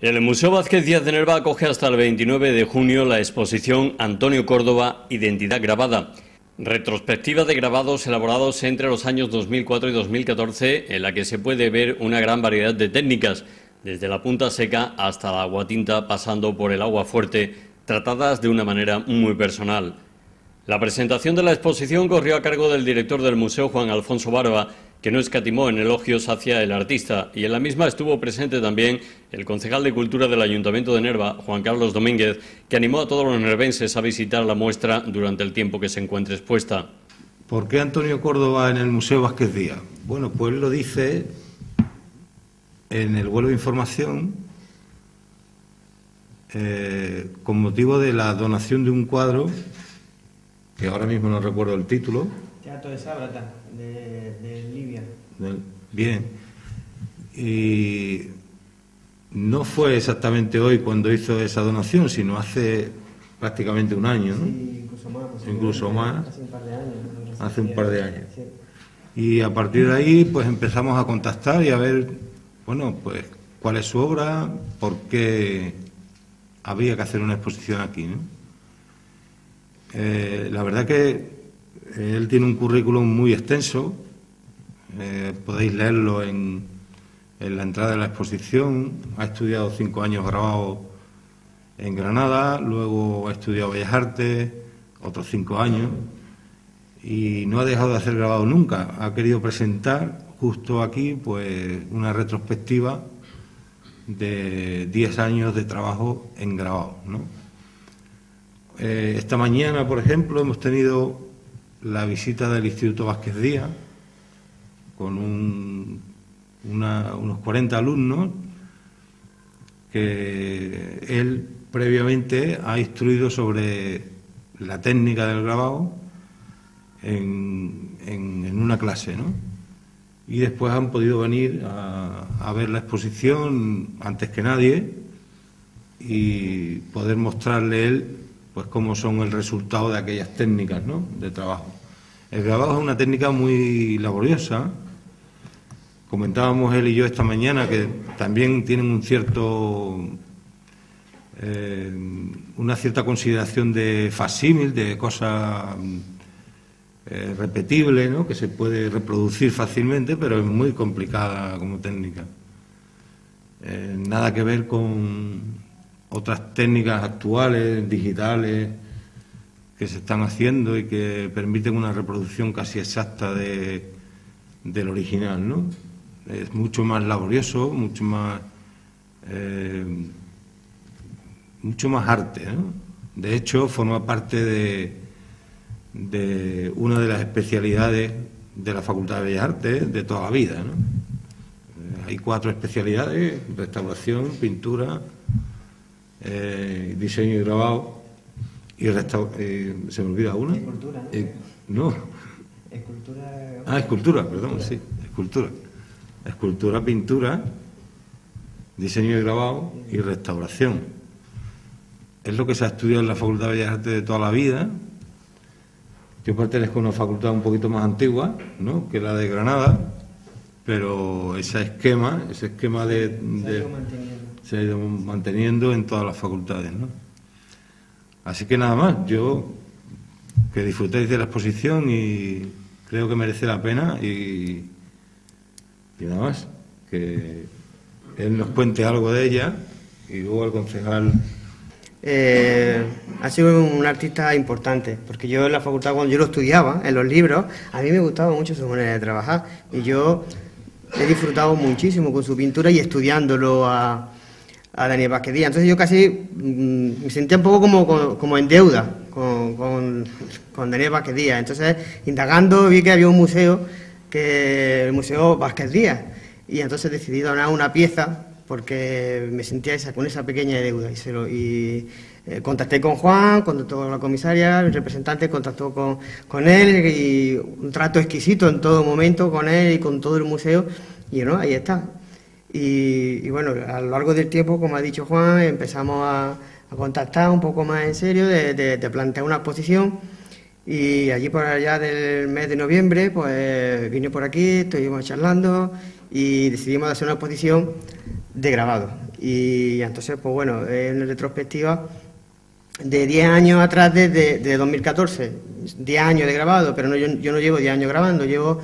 El Museo Vázquez Díaz de Nerva acoge hasta el 29 de junio la exposición Antonio Córdoba, Identidad Grabada, retrospectiva de grabados elaborados entre los años 2004 y 2014, en la que se puede ver una gran variedad de técnicas, desde la punta seca hasta la aguatinta, pasando por el agua fuerte, tratadas de una manera muy personal. La presentación de la exposición corrió a cargo del director del museo, Juan Alfonso Barba, que no escatimó en elogios hacia el artista, y en la misma estuvo presente también el concejal de Cultura del Ayuntamiento de Nerva, Juan Carlos Domínguez, que animó a todos los nervenses a visitar la muestra durante el tiempo que se encuentre expuesta. ¿Por qué Antonio Córdoba en el Museo Vázquez Díaz? Bueno, pues él lo dice en el vuelo de información con motivo de la donación de un cuadro, que ahora mismo no recuerdo el título. Teatro de Sábrata, de Libia. Bien. Y no fue exactamente hoy cuando hizo esa donación, sino hace prácticamente un año, ¿no? Sí, incluso más. Hace un par de años. Hace un par de años. Sí. Y a partir de ahí, pues empezamos a contactar y a ver, bueno, pues cuál es su obra, por qué habría que hacer una exposición aquí, ¿no? La verdad que él tiene un currículum muy extenso, podéis leerlo en la entrada de la exposición. Ha estudiado 5 años grabado en Granada, luego ha estudiado Bellas Artes, otros 5 años, y no ha dejado de hacer grabado nunca. Ha querido presentar justo aquí pues una retrospectiva de 10 años de trabajo en grabado, ¿no? Esta mañana, por ejemplo, hemos tenido la visita del Instituto Vázquez Díaz con unos 40 alumnos que él previamente ha instruido sobre la técnica del grabado en una clase, ¿no? Y después han podido venir a ver la exposición antes que nadie y poder mostrarle él pues cómo son el resultado de aquellas técnicas, ¿no?, de trabajo. El grabado es una técnica muy laboriosa. Comentábamos él y yo esta mañana que también tienen una cierta consideración de facsímil, de cosa repetible, ¿no?, que se puede reproducir fácilmente, pero es muy complicada como técnica. Nada que ver con otras técnicas actuales, digitales, que se están haciendo y que permiten una reproducción casi exacta del original, ¿no? Es mucho más laborioso, mucho más arte, ¿no? De hecho, forma parte de una de las especialidades de la Facultad de Bellas Artes de toda la vida, ¿no? Hay 4 especialidades: restauración, pintura, diseño y grabado, y se me olvida una. Escultura, ¿no? No. Escultura. Escultura, perdón, sí, escultura. Escultura, pintura, diseño y grabado y restauración. Es lo que se ha estudiado en la Facultad de Bellas Artes de toda la vida. Yo pertenezco a una facultad un poquito más antigua, ¿no?, que la de Granada, pero ese esquema se ha ido manteniendo en todas las facultades, ¿no? Así que nada más, que disfrutéis de la exposición y creo que merece la pena y nada más, que él nos cuente algo de ella y luego el concejal. Ha sido un artista importante, porque yo en la facultad, cuando yo lo estudiaba, en los libros, a mí me gustaba mucho su manera de trabajar y yo he disfrutado muchísimo con su pintura y estudiándolo a Daniel Vázquez Díaz. Entonces yo casi me sentía un poco como en deuda con Daniel Vázquez Díaz. Entonces, indagando, vi que había un museo, el Museo Vázquez Díaz, y entonces decidí donar una pieza porque me sentía con esa pequeña deuda. Contacté con Juan, contactó con la comisaria, el representante contactó con él, y un trato exquisito en todo momento con él y con todo el museo, y ¿no?, ahí está. Y bueno, a lo largo del tiempo, como ha dicho Juan, empezamos a contactar un poco más en serio, de plantear una exposición, y allí por allá del mes de noviembre, pues vine por aquí, estuvimos charlando y decidimos hacer una exposición de grabado. Y entonces, pues bueno, es una retrospectiva de 10 años atrás, desde 2014, 10 años de grabado, pero no, yo no llevo 10 años grabando, llevo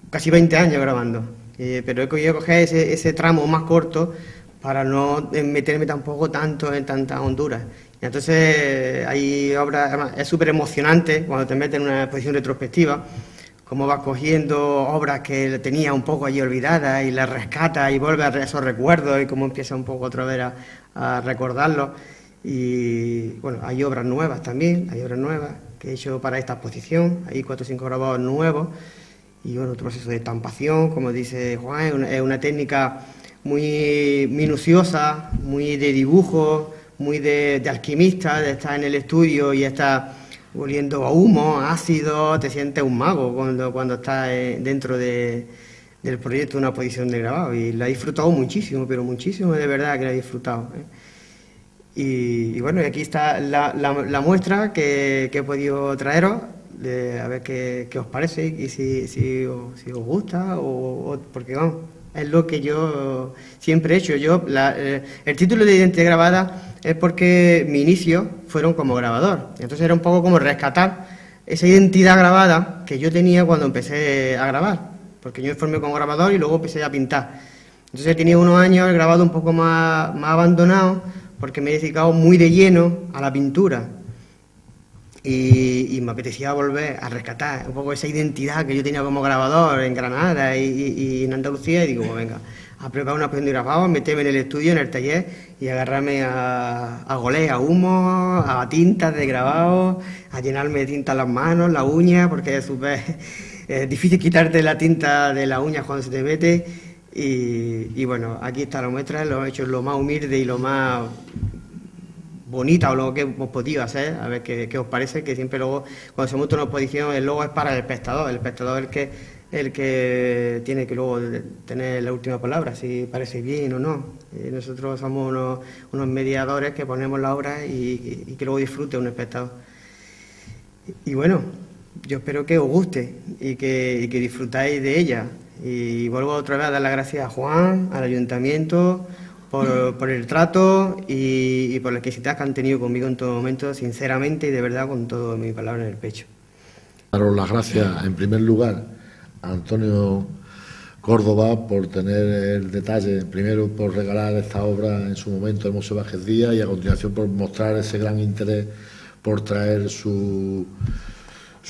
casi 20 años grabando, pero he querido coger ese tramo más corto para no meterme tampoco tanto en tantas honduras. Y entonces hay obras, además, es súper emocionante cuando te metes en una exposición retrospectiva, cómo vas cogiendo obras que tenía un poco allí olvidadas y las rescatas y vuelves a esos recuerdos y cómo empieza un poco otra vez a recordarlos. Y bueno, hay obras nuevas también, hay obras nuevas que he hecho para esta exposición, hay 4 o 5 grabados nuevos y bueno, otro proceso de estampación, como dice Juan, es una técnica muy minuciosa, muy de dibujo, muy de alquimista, de estar en el estudio y estar oliendo a humo, a ácido, te sientes un mago cuando estás dentro del proyecto de una exposición de grabado y la he disfrutado muchísimo, pero muchísimo, de verdad que la he disfrutado. Y bueno, y aquí está la muestra que he podido traeros, a ver qué os parece y si os gusta, porque vamos, es lo que yo siempre he hecho. El título de Identidad Grabada es porque mi inicio fueron como grabador, entonces era un poco como rescatar esa identidad grabada que yo tenía cuando empecé a grabar, porque yo me formé como grabador y luego empecé a pintar. Entonces he tenido unos años el grabado un poco más abandonado, porque me he dedicado muy de lleno a la pintura y me apetecía volver a rescatar un poco esa identidad que yo tenía como grabador en Granada y en Andalucía, y digo, pues venga, a preparar una exposición de grabado, meterme en el estudio, en el taller y agarrarme a golés, a humo, a tintas de grabado, a llenarme de tinta las manos, las uñas, porque es súper difícil quitarte la tinta de las uñas cuando se te mete. Y bueno, aquí está la muestra, lo he hecho lo más humilde y lo más bonita o lo que hemos podido hacer, a ver qué os parece, que siempre luego cuando se monta una exposición el logo es para el espectador es el que tiene que luego tener la última palabra, si parece bien o no. Nosotros somos unos mediadores que ponemos la obra y que luego disfrute un espectador. Y bueno, yo espero que os guste y que disfrutáis de ella. Y vuelvo otra vez a dar las gracias a Juan, al Ayuntamiento, por el trato y por la exquisitez que han tenido conmigo en todo momento, sinceramente y de verdad, con toda mi palabra en el pecho. Daros las gracias, en primer lugar, a Antonio Córdoba por tener el detalle, primero por regalar esta obra en su momento al Museo Vázquez Díaz y a continuación por mostrar ese gran interés por traer su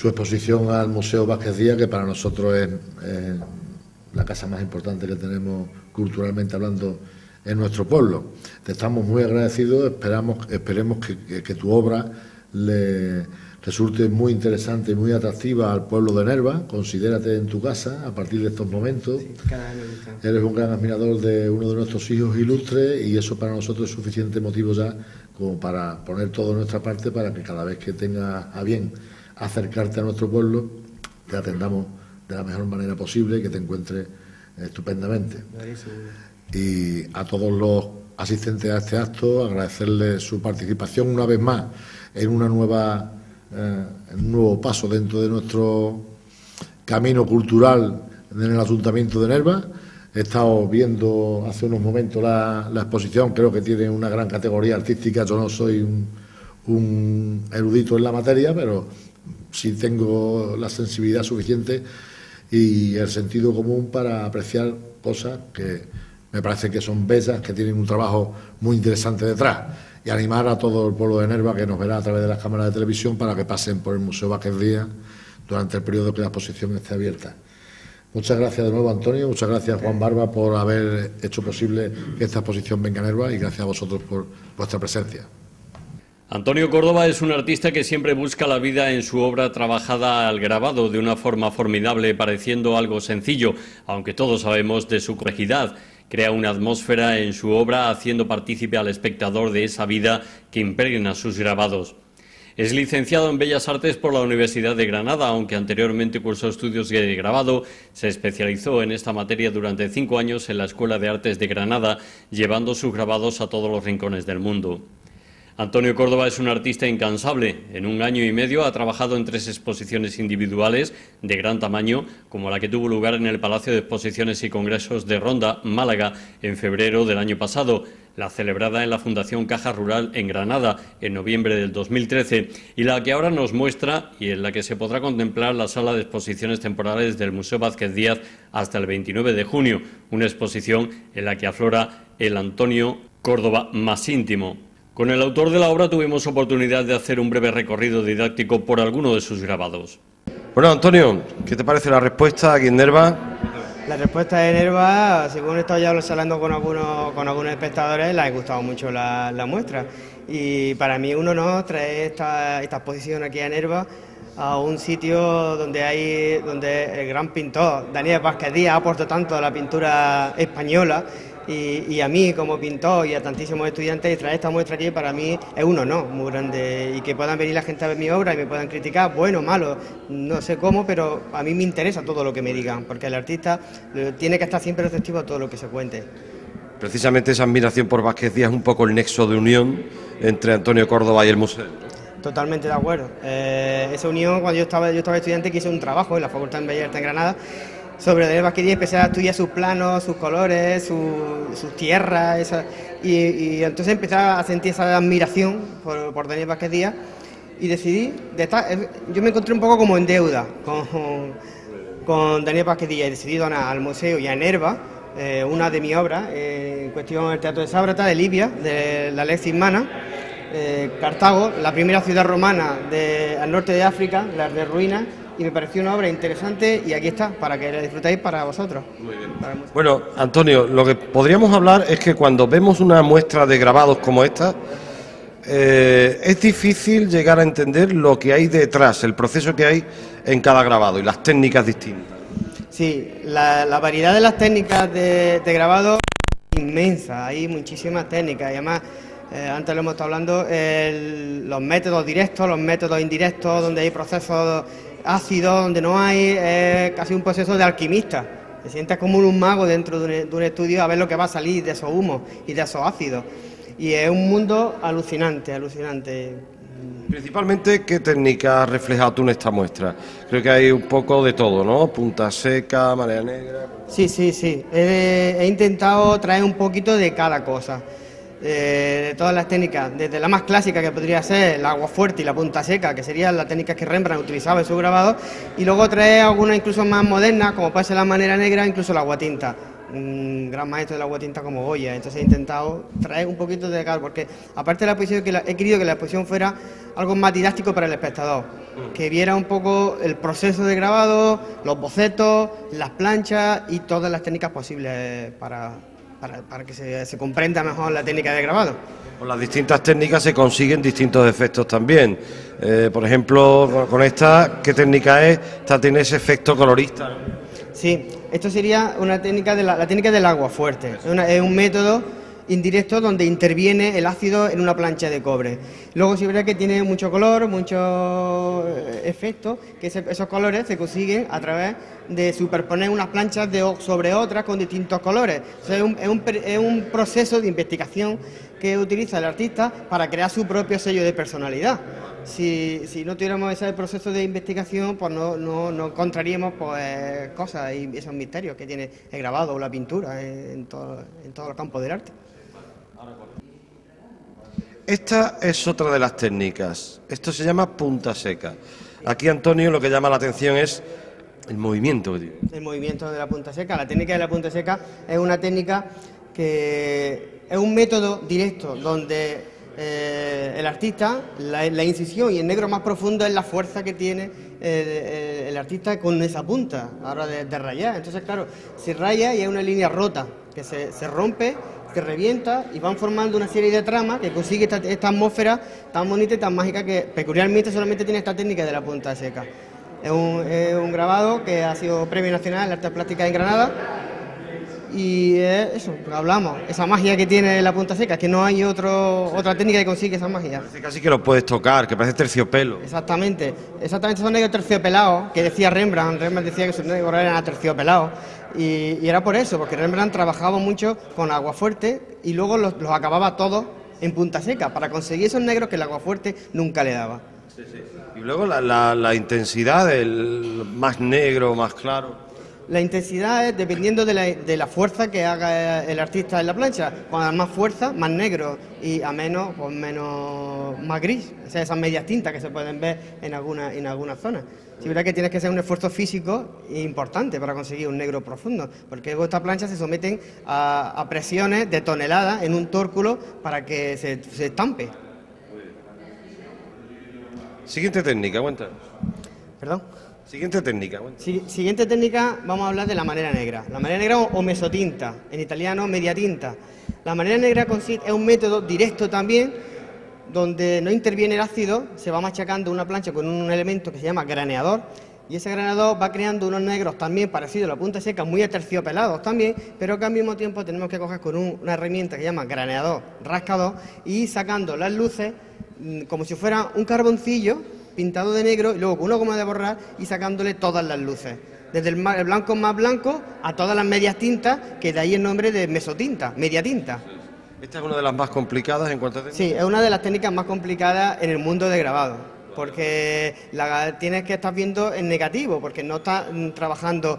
exposición al Museo Vázquez Díaz, que para nosotros es la casa más importante que tenemos culturalmente hablando en nuestro pueblo. Te estamos muy agradecidos, esperemos que tu obra le resulte muy interesante y muy atractiva al pueblo de Nerva. Considérate en tu casa a partir de estos momentos. Sí, cada año eres un gran admirador de uno de nuestros hijos ilustres y eso para nosotros es suficiente motivo ya como para poner todo de nuestra parte para que cada vez que tengas a bien acercarte a nuestro pueblo te atendamos de la mejor manera posible y que te encuentres estupendamente. Y a todos los asistentes a este acto agradecerles su participación una vez más en un nuevo paso dentro de nuestro camino cultural en el Ayuntamiento de Nerva. He estado viendo hace unos momentos la exposición, creo que tiene una gran categoría artística. Yo no soy un erudito en la materia, pero sí tengo la sensibilidad suficiente y el sentido común para apreciar cosas que me parece que son bellas, que tienen un trabajo muy interesante detrás, y animar a todo el pueblo de Nerva que nos verá a través de las cámaras de televisión para que pasen por el Museo Vázquez Díaz durante el periodo que la exposición esté abierta. Muchas gracias de nuevo, Antonio, muchas gracias, Juan Barba, por haber hecho posible que esta exposición venga a Nerva y gracias a vosotros por vuestra presencia. Antonio Córdoba es un artista que siempre busca la vida en su obra trabajada al grabado de una forma formidable, pareciendo algo sencillo, aunque todos sabemos de su complejidad. Crea una atmósfera en su obra, haciendo partícipe al espectador de esa vida que impregna sus grabados. Es licenciado en Bellas Artes por la Universidad de Granada, aunque anteriormente cursó estudios de grabado. Se especializó en esta materia durante 5 años en la Escuela de Artes de Granada, llevando sus grabados a todos los rincones del mundo. Antonio Córdoba es un artista incansable. En 1 año y medio ha trabajado en 3 exposiciones individuales de gran tamaño, como la que tuvo lugar en el Palacio de Exposiciones y Congresos de Ronda, Málaga, en febrero del año pasado. la celebrada en la Fundación Caja Rural en Granada en noviembre del 2013 y la que ahora nos muestra y en la que se podrá contemplar la sala de exposiciones temporales del Museo Vázquez Díaz hasta el 29 de junio, una exposición en la que aflora el Antonio Córdoba más íntimo. Con el autor de la obra tuvimos oportunidad de hacer un breve recorrido didáctico por alguno de sus grabados. Bueno, Antonio, ¿qué te parece la respuesta aquí en Nerva? La respuesta de Nerva, según he estado ya hablando con algunos espectadores, les ha gustado mucho la muestra. Y para mí un honor traer esta exposición aquí a Nerva, a un sitio donde el gran pintor Daniel Vázquez Díaz ha aportado tanto a la pintura española. Y a mí como pintor y a tantísimos estudiantes, y traer esta muestra aquí para mí es un honor muy grande, y que puedan venir la gente a ver mi obra y me puedan criticar, bueno, malo, no sé cómo, pero a mí me interesa todo lo que me digan, porque el artista tiene que estar siempre receptivo a todo lo que se cuente. Precisamente esa admiración por Vázquez Díaz es un poco el nexo de unión entre Antonio Córdoba y el museo. Totalmente de acuerdo. Esa unión, cuando yo estaba estudiante, que hice un trabajo en la Facultad de Bellas Artes en Granada sobre Daniel Vázquez Díaz, empecé a estudiar sus planos, sus colores, sus tierras, y entonces empecé a sentir esa admiración por Daniel Vázquez Díaz, y decidí, yo me encontré un poco como en deuda con Daniel Vázquez Díaz, y decidí donar al museo y a Nerva una de mis obras, en cuestión el Teatro de Sábrata, de Libia, de la Alexis Mana, Cartago, la primera ciudad romana al norte de África, las de ruinas, y me pareció una obra interesante, y aquí está, para que la disfrutéis para vosotros. Muy bien. Bueno, Antonio, lo que podríamos hablar es que cuando vemos una muestra de grabados como esta, es difícil llegar a entender lo que hay detrás, el proceso que hay en cada grabado y las técnicas distintas. Sí, la variedad de las técnicas de grabado es inmensa, hay muchísimas técnicas, y además, antes lo hemos estado hablando, los métodos directos, los métodos indirectos, donde hay procesos ácidos, donde no hay, casi un proceso de alquimista. Te sientes como un mago dentro de un estudio a ver lo que va a salir de esos humos y de esos ácidos. Y es un mundo alucinante, alucinante. Principalmente, ¿qué técnica has reflejado tú en esta muestra? Creo que hay un poco de todo, ¿no? Punta seca, marea negra. Sí. He intentado traer un poquito de cada cosa. De todas las técnicas, desde la más clásica, que podría ser el agua fuerte y la punta seca, que serían las técnicas que Rembrandt utilizaba en su grabado, y luego traer algunas incluso más modernas, como puede ser la manera negra, incluso la aguatinta, un gran maestro de la aguatinta como Goya. Entonces he intentado traer un poquito de cada, porque aparte de la exposición, he querido que la exposición fuera algo más didáctico para el espectador, que viera un poco el proceso de grabado, los bocetos, las planchas y todas las técnicas posibles para que se comprenda mejor la técnica de grabado. Con las distintas técnicas se consiguen distintos efectos también. Por ejemplo, con esta, ¿qué técnica es? Esta tiene ese efecto colorista, ¿no? Sí, esto sería una técnica la técnica del agua fuerte. Es un método indirecto donde interviene el ácido en una plancha de cobre. Luego sí es verdad que tiene mucho color, muchos efectos, que esos colores se consiguen a través de superponer unas planchas sobre otras con distintos colores. O sea, es un proceso de investigación que utiliza el artista para crear su propio sello de personalidad. Si no tuviéramos ese proceso de investigación, pues no encontraríamos pues cosas y esos misterios que tiene el grabado o la pintura en todo el campo del arte. Esta es otra de las técnicas. Esto se llama punta seca. Aquí, Antonio, lo que llama la atención es el movimiento que tiene. El movimiento de la punta seca. La técnica de la punta seca es una técnica que es un método directo donde el artista, la incisión y el negro más profundo es la fuerza que tiene el artista con esa punta a la hora de rayar. Entonces, claro, se raya y hay una línea rota que se rompe, que revienta, y van formando una serie de tramas que consigue esta atmósfera tan bonita y tan mágica que peculiarmente solamente tiene esta técnica de la punta seca. Es un grabado que ha sido Premio Nacional de Artes Plásticas en Granada, y eso, hablamos, esa magia que tiene la punta seca, que no hay otra técnica que consigue esa magia. Parece casi que lo puedes tocar, que parece terciopelo. Exactamente, son negros terciopelados, que decía Rembrandt decía que sus negros eran aterciopelados, y era por eso, porque Rembrandt trabajaba mucho con aguafuerte y luego los acababa todos en punta seca, para conseguir esos negros que el aguafuerte nunca le daba. Sí. Y luego la intensidad, el más negro, más claro. La intensidad es dependiendo de la fuerza que haga el artista en la plancha. Cuando más fuerza, más negro, y a menos, pues menos, más gris. O sea, esas medias tintas que se pueden ver en algunas zonas. Sí, verdad que tienes que hacer un esfuerzo físico importante para conseguir un negro profundo, porque estas planchas se someten a presiones de toneladas en un tórculo para que se estampe. Siguiente técnica, cuenta. ¿Perdón? Siguiente técnica. Siguiente técnica, vamos a hablar de la manera negra. La manera negra o mesotinta, en italiano media tinta. La manera negra es un método directo también, donde no interviene el ácido, se va machacando una plancha con un elemento que se llama graneador, y ese graneador va creando unos negros también parecidos a la punta seca, muy aterciopelados también, pero que al mismo tiempo tenemos que coger con una herramienta que se llama graneador, rascador, y ir sacando las luces como si fuera un carboncillo pintado de negro, y luego con una goma de borrar y sacándole todas las luces, desde el blanco más blanco a todas las medias tintas, que de ahí el nombre de mesotinta, media tinta. Esta es una de las más complicadas en cuanto a técnica. Sí, es una de las técnicas más complicadas en el mundo de grabado, porque tienes que estar viendo en negativo, porque no estás trabajando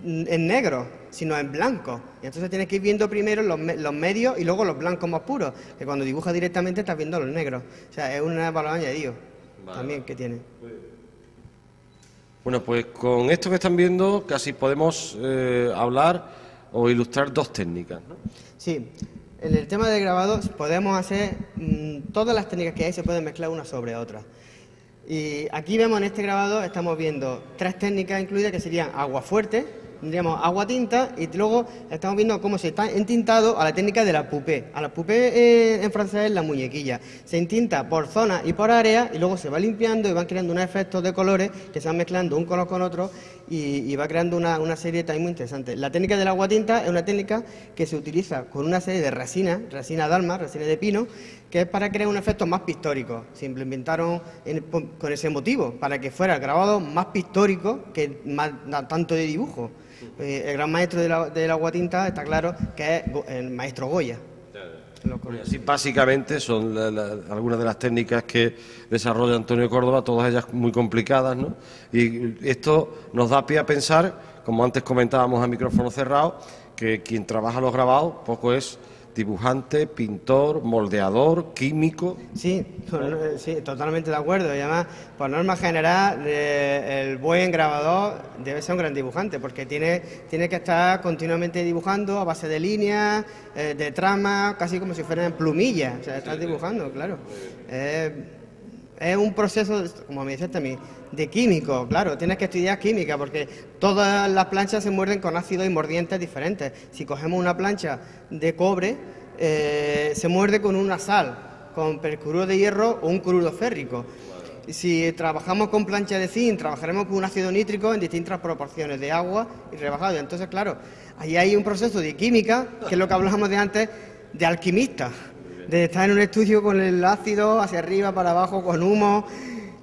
en negro, sino en blanco. Y entonces tienes que ir viendo primero los medios y luego los blancos más puros, que cuando dibujas directamente estás viendo los negros. O sea, es un valor añadido también que tiene. Bueno, pues con esto que están viendo casi podemos hablar o ilustrar dos técnicas, ¿no? Sí, en el tema de grabado podemos hacer todas las técnicas que hay, se pueden mezclar una sobre otra. Y aquí vemos en este grabado, estamos viendo tres técnicas incluidas que serían agua fuerte, tendríamos agua tinta, y luego estamos viendo cómo se está entintado a la técnica de la poupée. A la poupée en francés es la muñequilla. Se entinta por zona y por área, y luego se va limpiando y van creando unos efectos de colores que se van mezclando un color con otro, y va creando una serie también muy interesante. La técnica del agua tinta es una técnica que se utiliza con una serie de resinas, resina dalma, resina de pino, que es para crear un efecto más pictórico. Se implementaron con ese motivo, para que fuera el grabado más pictórico que tanto de dibujo. El gran maestro del agua tinta está claro que es el maestro Goya. Bueno, así básicamente son algunas de las técnicas que desarrolla Antonio Córdoba, todas ellas muy complicadas, ¿no? Y esto nos da pie a pensar, como antes comentábamos a micrófono cerrado, que quien trabaja los grabados poco es dibujante, pintor, moldeador, químico. Sí, sí, totalmente de acuerdo. Y además, por norma general, el buen grabador debe ser un gran dibujante, porque tiene que estar continuamente dibujando a base de líneas, de tramas, casi como si fueran plumillas. O sea, estás dibujando, claro. Es un proceso, como me dices también, de químico, claro, tienes que estudiar química, porque todas las planchas se muerden con ácidos y mordientes diferentes. Si cogemos una plancha de cobre, se muerde con una sal, con percloruro de hierro o un cloruro férrico. Si trabajamos con plancha de zinc, trabajaremos con un ácido nítrico en distintas proporciones de agua y rebajado. Entonces, claro, ahí hay un proceso de química, que es lo que hablábamos de antes, de alquimista, de estar en un estudio con el ácido hacia arriba, para abajo, con humo,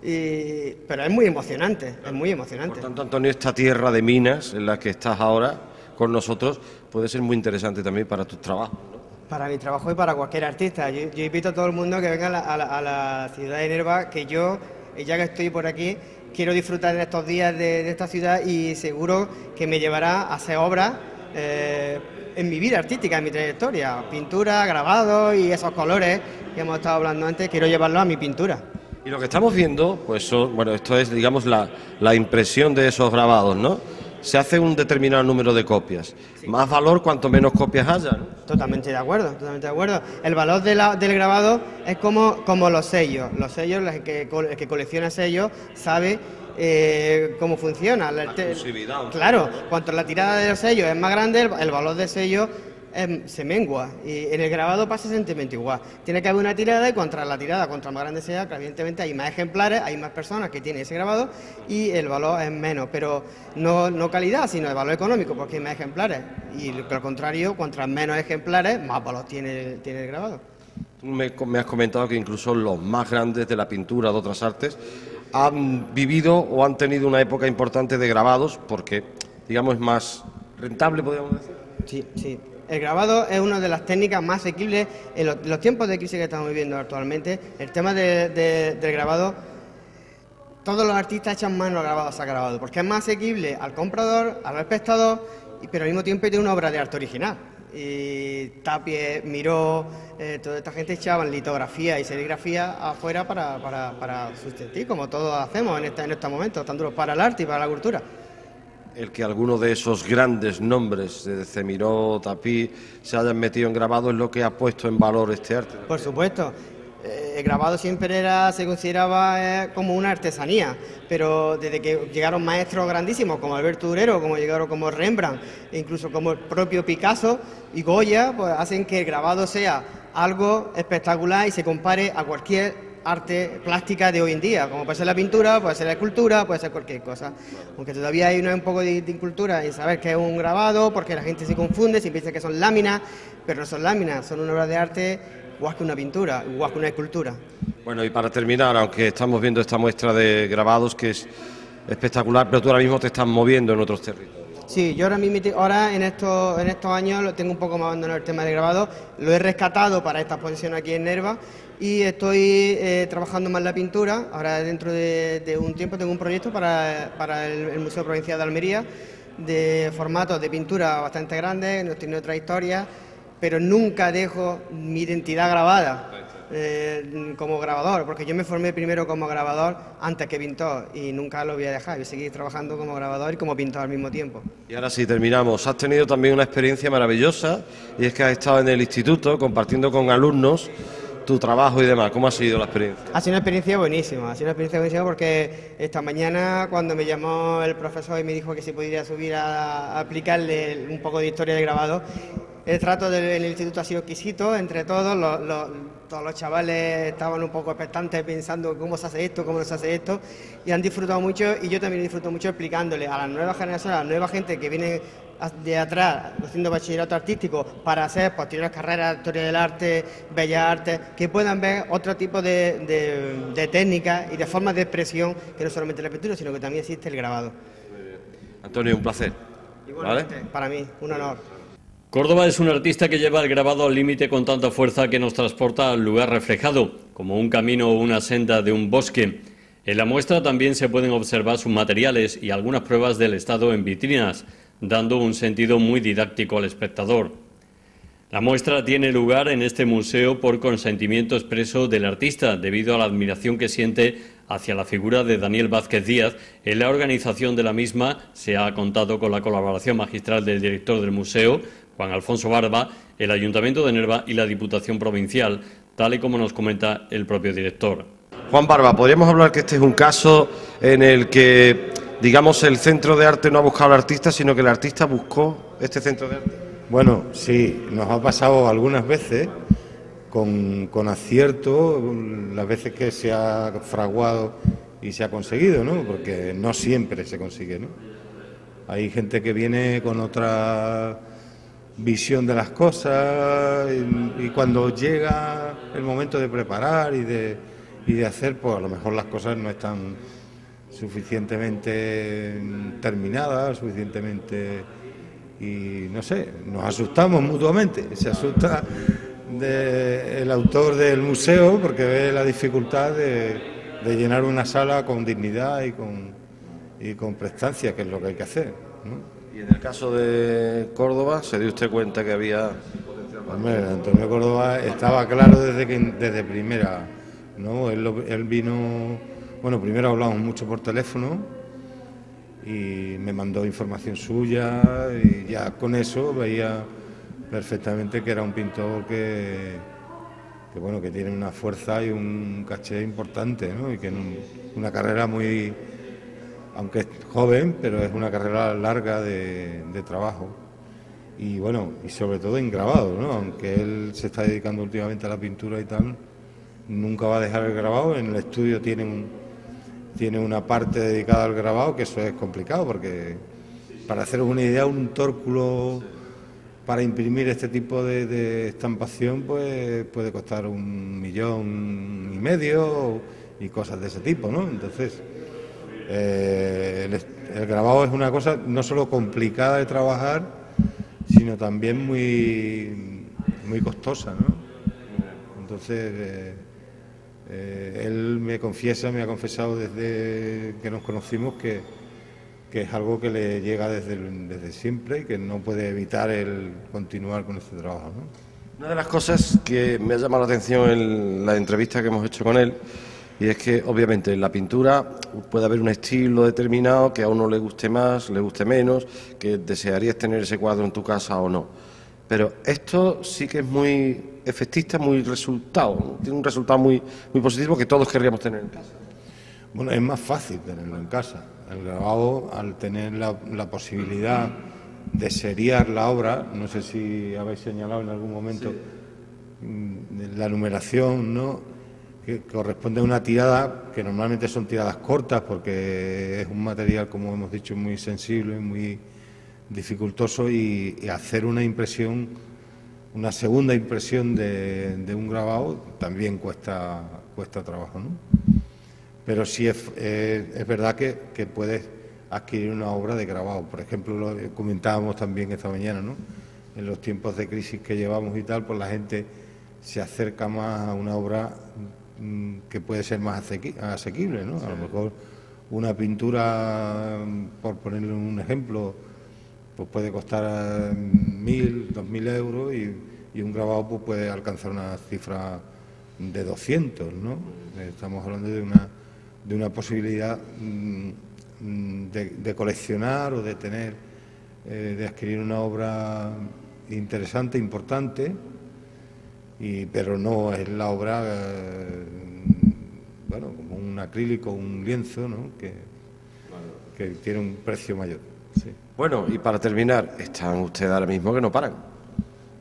pero es muy emocionante, es muy emocionante. Por tanto, Antonio, esta tierra de minas en la que estás ahora con nosotros puede ser muy interesante también para tus trabajos, ¿no? Para mi trabajo y para cualquier artista. Yo invito a todo el mundo que venga a la ciudad de Nerva, que yo, ya que estoy por aquí, quiero disfrutar de estos días de esta ciudad, y seguro que me llevará a hacer obras en mi vida artística, en mi trayectoria, pintura, grabado y esos colores que hemos estado hablando antes, quiero llevarlos a mi pintura. Y lo que estamos viendo, pues esto es, digamos, la impresión de esos grabados, ¿no? Se hace un determinado número de copias. Sí. Más valor cuanto menos copias haya, ¿no? Totalmente de acuerdo, totalmente de acuerdo. El valor del grabado es como los sellos. Los sellos, el que colecciona sellos sabe cómo funciona. La exclusividad. Claro, cuanto la tirada de los sellos es más grande, el valor del sello se mengua, y en el grabado pasa exactamente igual. Tiene que haber una tirada, y contra la tirada, contra más grande sea, que evidentemente hay más ejemplares, hay más personas que tienen ese grabado, y el valor es menos, pero no calidad, sino el valor económico, porque hay más ejemplares, y al contrario, contra menos ejemplares, más valor tiene el grabado. Me has comentado que incluso los más grandes de la pintura, de otras artes, han vivido o han tenido una época importante de grabados, porque, digamos, es más rentable, podríamos decir. Sí, sí. El grabado es una de las técnicas más asequibles en los tiempos de crisis que estamos viviendo actualmente. El tema del grabado todos los artistas echan mano al grabado sagrado, porque es más asequible al comprador, al espectador, pero al mismo tiempo tiene una obra de arte original. Y Tapies, Miró, toda esta gente echaban litografía y serigrafía afuera para sustituir, como todos hacemos en estos momentos, tanto para el arte y para la cultura. El que algunos de esos grandes nombres de Cemiró, Tapí, se hayan metido en grabado es lo que ha puesto en valor este arte. Por supuesto. El grabado siempre se consideraba como una artesanía, pero desde que llegaron maestros grandísimos como Alberto Durero, como llegaron como Rembrandt, e incluso como el propio Picasso y Goya, pues hacen que el grabado sea algo espectacular y se compare a cualquier arte plástica de hoy en día, como puede ser la pintura, puede ser la escultura, puede ser cualquier cosa. Aunque todavía hay un poco de incultura en saber que es un grabado, porque la gente se confunde, se piensa que son láminas, pero no son láminas, son una obra de arte igual que una pintura, igual que una escultura. Bueno, y para terminar, aunque estamos viendo esta muestra de grabados que es espectacular, pero tú ahora mismo te estás moviendo en otros territorios. Sí, yo ahora en estos años lo tengo un poco más abandonado el tema de grabado, lo he rescatado para esta exposición aquí en Nerva y estoy trabajando más la pintura. Ahora dentro de un tiempo tengo un proyecto para el Museo Provincial de Almería de formatos de pintura bastante grandes, no tiene otra historia, pero nunca dejo mi identidad grabada como grabador, porque yo me formé primero como grabador antes que pintor y nunca lo voy a dejar, voy a seguir trabajando como grabador y como pintor al mismo tiempo. Y ahora sí, terminamos. Has tenido también una experiencia maravillosa y es que has estado en el instituto compartiendo con alumnos tu trabajo y demás. ¿Cómo ha sido la experiencia? Ha sido una experiencia buenísima, porque esta mañana cuando me llamó el profesor y me dijo que se podría subir a aplicarle un poco de historia de grabado, el trato del instituto ha sido exquisito entre todos, todos los chavales estaban un poco expectantes pensando cómo se hace esto, cómo no se hace esto, y han disfrutado mucho, y yo también disfruto mucho explicándole a las nuevas generaciones, a la nueva gente que viene de atrás haciendo bachillerato artístico para hacer posteriores carreras, historia del arte, bellas artes, que puedan ver otro tipo de técnicas y de formas de expresión que no solamente la pintura, sino que también existe el grabado. Antonio, un placer. Igualmente, ¿vale? Para mí, un honor. Córdoba es un artista que lleva el grabado al límite con tanta fuerza que nos transporta al lugar reflejado, como un camino o una senda de un bosque. En la muestra también se pueden observar sus materiales y algunas pruebas del estado en vitrinas, dando un sentido muy didáctico al espectador. La muestra tiene lugar en este museo por consentimiento expreso del artista, debido a la admiración que siente hacia la figura de Daniel Vázquez Díaz. En la organización de la misma se ha contado con la colaboración magistral del director del museo, Juan Alfonso Barba, el Ayuntamiento de Nerva y la Diputación Provincial, tal y como nos comenta el propio director. Juan Barba, podríamos hablar que este es un caso en el que, digamos, el centro de arte no ha buscado al artista, sino que el artista buscó este centro de arte. Bueno, sí, nos ha pasado algunas veces con acierto, las veces que se ha fraguado y se ha conseguido, ¿no? Porque no siempre se consigue, ¿no? Hay gente que viene con otra visión de las cosas y cuando llega el momento de preparar y de hacer, pues a lo mejor las cosas no están suficientemente terminadas, y no sé, nos asustamos mutuamente. Se asusta el autor del museo porque ve la dificultad de llenar una sala con dignidad y con prestancia, que es lo que hay que hacer, ¿no? Y en el caso de Córdoba, ¿se dio usted cuenta que había potencial? Hombre, Antonio Córdoba estaba claro desde primera, ¿no? Él vino, bueno, primero hablamos mucho por teléfono y me mandó información suya y ya con eso veía perfectamente que era un pintor que bueno, que tiene una fuerza y un caché importante, ¿no? Y que una carrera muy, aunque es joven, pero es una carrera larga de trabajo. Y bueno, y sobre todo en grabado, ¿no? Aunque él se está dedicando últimamente a la pintura y tal, nunca va a dejar el grabado. En el estudio tiene una parte dedicada al grabado, que eso es complicado, porque para haceros una idea, un tórculo para imprimir este tipo de estampación pues puede costar 1,5 millones y cosas de ese tipo, ¿no? Entonces, el grabado es una cosa no solo complicada de trabajar, sino también muy, muy costosa, ¿no? Entonces, Él me ha confesado desde que nos conocimos que es algo que le llega desde siempre y que no puede evitar el continuar con este trabajo, ¿no? Una de las cosas que me ha llamado la atención en la entrevista que hemos hecho con él, y es que obviamente en la pintura puede haber un estilo determinado que a uno le guste más, le guste menos, que desearías tener ese cuadro en tu casa o no. Pero esto sí que es muy efectista, muy resultado, ¿no? Tiene un resultado muy positivo que todos querríamos tener en casa. Bueno, es más fácil tenerlo en casa. El grabado, al tener la posibilidad de seriar la obra, no sé si habéis señalado en algún momento la numeración, ¿no?, que corresponde a una tirada, que normalmente son tiradas cortas porque es un material, como hemos dicho, muy sensible, muy dificultoso, y hacer una impresión, una segunda impresión de un grabado también cuesta trabajo, ¿no? Pero sí es verdad que puedes adquirir una obra de grabado. Por ejemplo, lo comentábamos también esta mañana, ¿no? En los tiempos de crisis que llevamos y tal, pues la gente se acerca más a una obra que puede ser más asequible, ¿no? A lo mejor una pintura, por ponerle un ejemplo, pues puede costar 1.000, 2.000 euros, y un grabado pues puede alcanzar una cifra de 200, ¿no? Estamos hablando de una posibilidad de coleccionar o de tener, de adquirir una obra interesante, importante, pero no es la obra, bueno, como un acrílico, un lienzo, ¿no?, que tiene un precio mayor. Sí. Bueno, y para terminar, están ustedes ahora mismo que no paran.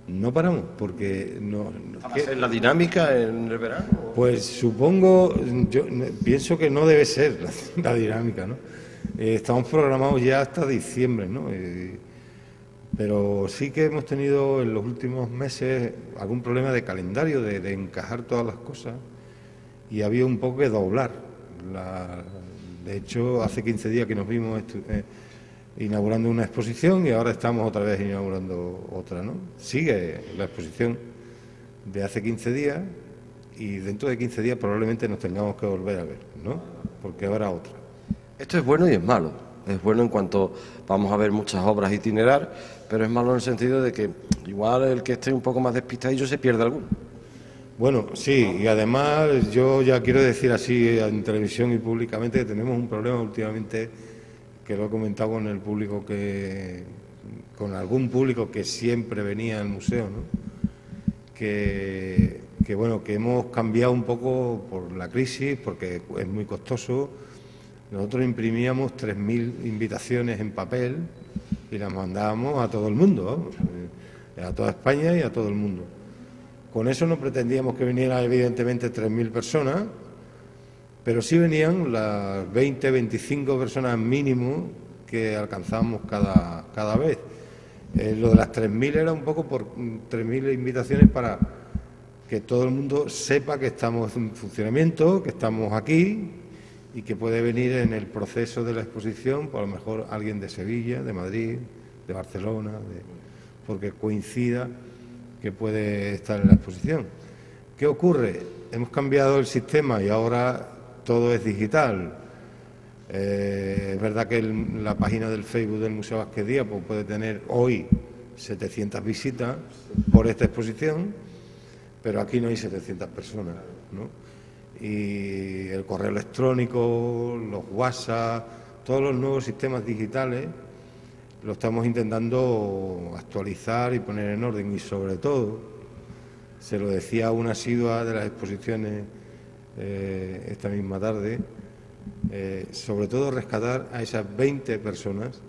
No paramos, porque no. ¿Es la dinámica en el verano? Pues supongo, yo pienso que no debe ser la dinámica, ¿no? Estamos programados ya hasta diciembre, ¿no? Pero sí que hemos tenido en los últimos meses algún problema de calendario, de encajar todas las cosas, y había un poco que doblar. De hecho, hace 15 días que nos vimos inaugurando una exposición, y ahora estamos otra vez inaugurando otra, ¿no? Sigue la exposición de hace 15 días, y dentro de 15 días probablemente nos tengamos que volver a ver, ¿no? Porque habrá otra. Esto es bueno y es malo. Es bueno en cuanto vamos a ver muchas obras itinerar, pero es malo en el sentido de que igual el que esté un poco más despistadillo se pierde alguno. Bueno, sí, y además yo ya quiero decir así en televisión y públicamente que tenemos un problema últimamente, que lo he comentado con el público, con algún público que siempre venía al museo, ¿no? Que bueno, que hemos cambiado un poco por la crisis, porque es muy costoso. Nosotros imprimíamos 3.000 invitaciones en papel y las mandábamos a todo el mundo, vamos, a toda España y a todo el mundo. Con eso no pretendíamos que vinieran evidentemente 3.000 personas, pero sí venían las 20, 25 personas mínimo que alcanzábamos cada vez. Lo de las 3.000 era un poco por 3.000 invitaciones para que todo el mundo sepa que estamos en funcionamiento, que estamos aquí, y que puede venir en el proceso de la exposición, por lo mejor alguien de Sevilla, de Madrid, de Barcelona, porque coincida que puede estar en la exposición. ¿Qué ocurre? Hemos cambiado el sistema y ahora todo es digital. Es verdad que la página del Facebook del Museo Vázquez Díaz pues puede tener hoy 700 visitas por esta exposición, pero aquí no hay 700 personas, ¿no? Y el correo electrónico, los WhatsApp, todos los nuevos sistemas digitales lo estamos intentando actualizar y poner en orden, y sobre todo, se lo decía a una asidua de las exposiciones esta misma tarde, sobre todo rescatar a esas 20 personas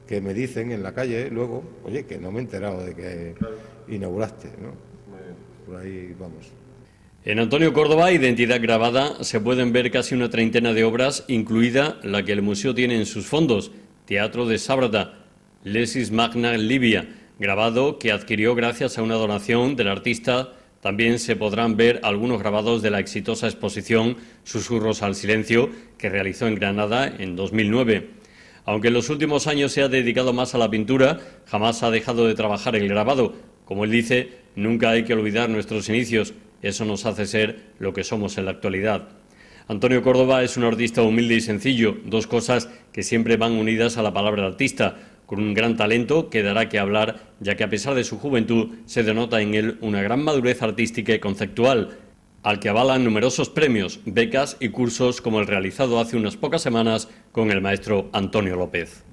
que me dicen en la calle luego, oye, que no me he enterado de que inauguraste, ¿no? Por ahí vamos. En Antonio Córdoba, Identidad Grabada, se pueden ver casi una treintena de obras, incluida la que el museo tiene en sus fondos, Teatro de Sábrata, Lesis Magna Livia, grabado que adquirió gracias a una donación del artista. También se podrán ver algunos grabados de la exitosa exposición Susurros al Silencio, que realizó en Granada en 2009. Aunque en los últimos años se ha dedicado más a la pintura, jamás ha dejado de trabajar el grabado. Como él dice, nunca hay que olvidar nuestros inicios. eso nos hace ser lo que somos en la actualidad. Antonio Córdoba es un artista humilde y sencillo, dos cosas que siempre van unidas a la palabra artista, con un gran talento que dará que hablar, ya que a pesar de su juventud se denota en él una gran madurez artística y conceptual, al que avalan numerosos premios, becas y cursos como el realizado hace unas pocas semanas con el maestro Antonio López.